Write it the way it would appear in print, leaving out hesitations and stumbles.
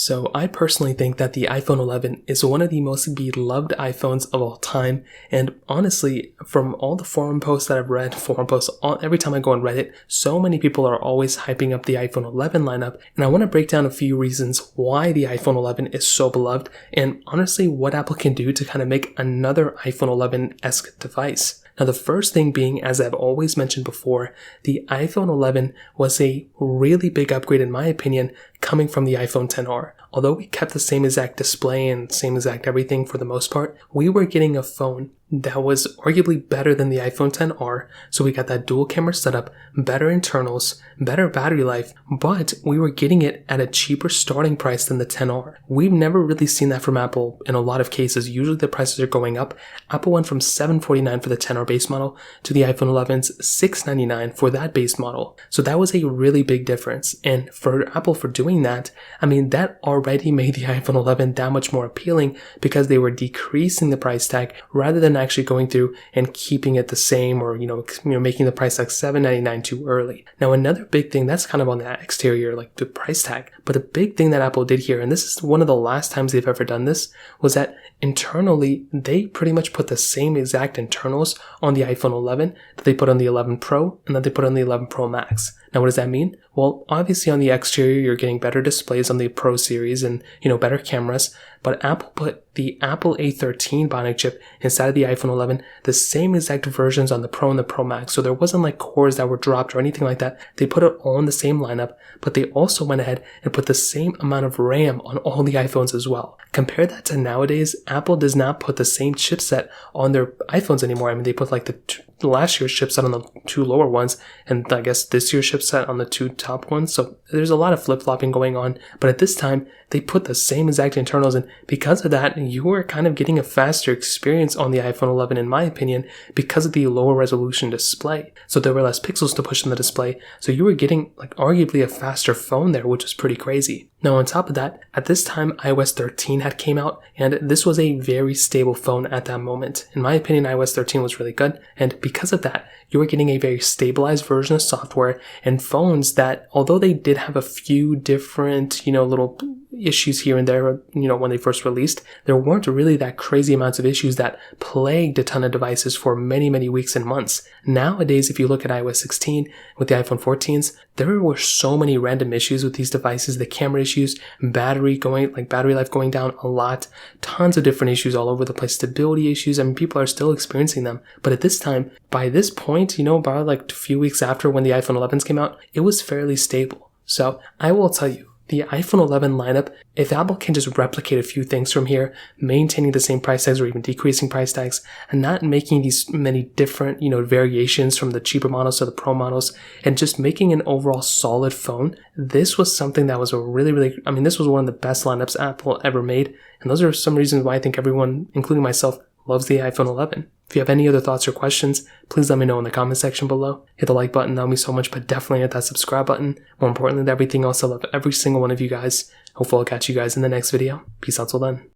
So I personally think that the iPhone 11 is one of the most beloved iPhones of all time, and honestly, from all the forum posts that I've read, every time I go on Reddit, so many people are always hyping up the iPhone 11 lineup, and I want to break down a few reasons why the iPhone 11 is so beloved, and honestly what Apple can do to kind of make another iPhone 11-esque device. Now the first thing being, as I've always mentioned before, the iPhone 11 was a really big upgrade in my opinion coming from the iPhone XR. Although we kept the same exact display and same exact everything for the most part, we were getting a phone that was arguably better than the iPhone XR, so we got that dual camera setup, better internals, better battery life, but we were getting it at a cheaper starting price than the XR. We've never really seen that from Apple in a lot of cases. Usually the prices are going up. Apple went from $749 for the XR base model to the iPhone 11's $699 for that base model. So that was a really big difference, and for Apple for doing that, I mean, that already made the iPhone 11 that much more appealing because they were decreasing the price tag rather than actually going through and keeping it the same, or making the price like $799 too early. Now another big thing that's kind of on that exterior, like the price tag, but a big thing that Apple did here, and this is one of the last times they've ever done this, was that internally they pretty much put the same exact internals on the iPhone 11 that they put on the 11 Pro and that they put on the 11 Pro Max. Now what does that mean? Well, obviously on the exterior you're getting better displays on the Pro series and better cameras, but Apple put the Apple A13 Bionic chip inside of the iPhone 11, the same exact versions on the Pro and the Pro Max. So there wasn't like cores that were dropped or anything like that. They put it all in the same lineup, but they also went ahead and put the same amount of RAM on all the iPhones as well. Compare that to nowadays, Apple does not put the same chipset on their iPhones anymore. I mean, they put like the last year's chipset on the two lower ones, and I guess this year's chipset on the two top ones. So there's a lot of flip-flopping going on, but at this time they put the same exact internals, and because of that you are kind of getting a faster experience on the iPhone 11 in my opinion because of the lower resolution display. So there were less pixels to push in the display, so you were getting like arguably a faster phone there, which is pretty crazy. Now on top of that, at this time iOS 13 had came out, and this was a very stable phone at that moment. In my opinion, iOS 13 was really good, and because of that, you were getting a very stabilized version of software and phones that, although they did have a few different, little issues here and there, when they first released, there weren't really that crazy amounts of issues that plagued a ton of devices for many, many weeks and months. Nowadays, if you look at iOS 16 with the iPhone 14s, there were so many random issues with these devices, the camera issues, battery life going down a lot, tons of different issues all over the place, stability issues. I mean, people are still experiencing them. But at this time, by this point, by like a few weeks after when the iPhone 11s came out, it was fairly stable. So I will tell you, the iPhone 11 lineup, if Apple can just replicate a few things from here, maintaining the same price tags or even decreasing price tags, and not making these many different, variations from the cheaper models to the Pro models, and just making an overall solid phone, this was something that was this was one of the best lineups Apple ever made, and those are some reasons why I think everyone, including myself, loves the iPhone 11. If you have any other thoughts or questions, please let me know in the comment section below. Hit the like button, that would mean so much, but definitely hit that subscribe button. More importantly than everything else, I love every single one of you guys. Hopefully I'll catch you guys in the next video. Peace out till then.